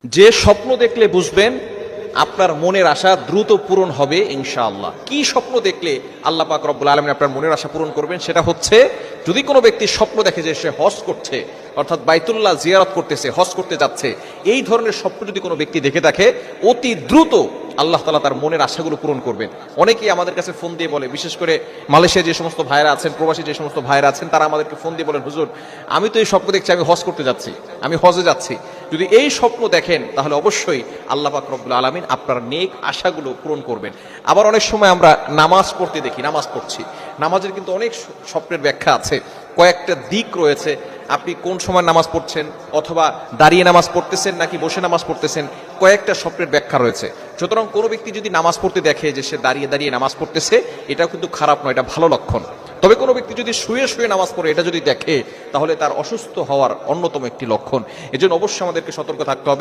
যে স্বপ্ন দেখলে বুঝবেন আপনার মনের আশা দ্রুত পূরণ হবে ইনশাআল্লাহ। কি স্বপ্ন দেখলে আল্লাহ পাক রব্বুল আলামিন আপনার মনের আশা পূরণ করবেন সেটা হচ্ছে, যদি কোনো ব্যক্তি স্বপ্ন দেখে যে সে হজ করছে, অর্থাৎ বাইতুল্লাহ জিয়ারত করতেছে, হজ করতে যাচ্ছে, এই ধরনের স্বপ্ন যদি কোনো ব্যক্তি দেখে থাকে, অতি দ্রুত আল্লাহ তাআলা তার মনের আশাগুলো পূরণ করবেন। অনেকেই আমাদের কাছে ফোন দিয়ে বলে, বিশেষ করে মালয়েশিয়া যে সমস্ত ভাইরা আছেন, প্রবাসী যে সমস্ত ভাইরা আছেন, তারা আমাদেরকে ফোন দিয়ে বলেন, হুজুর আমি তো এই স্বপ্ন দেখছি আমি হজ করতে যাচ্ছি, আমি হজে যাচ্ছি। যদি এই স্বপ্ন দেখেন তাহলে অবশ্যই আল্লাহ পাক রব্বুল আলামিন আপনার নেক আশাগুলো পূরণ করবেন। আবার অনেক সময় আমরা নামাজ পড়তে দেখি, নামাজ পড়ছি, নামাজের কিন্তু অনেক স্বপ্নের ব্যাখ্যা আছে, কয়েকটা দিক রয়েছে। আপনি কোন সময় নামাজ পড়ছেন, অথবা দাঁড়িয়ে নামাজ পড়তেছেন নাকি বসে নামাজ পড়তেছেন, কয়েকটা স্বপ্নের ব্যাখ্যা রয়েছে। সুতরাং কোনো ব্যক্তি যদি নামাজ পড়তে দেখে যে সে দাঁড়িয়ে দাঁড়িয়ে নামাজ পড়তেছে, এটাও কিন্তু খারাপ নয়, এটা ভালো লক্ষণ। তবে কোনো ব্যক্তি যদি শুয়ে শুয়ে নামাজ পড়ে এটা যদি দেখে, তাহলে তার অসুস্থ হওয়ার অন্যতম একটি লক্ষণ। এজন্য অবশ্যই আমাদেরকে সতর্ক থাকতে হবে।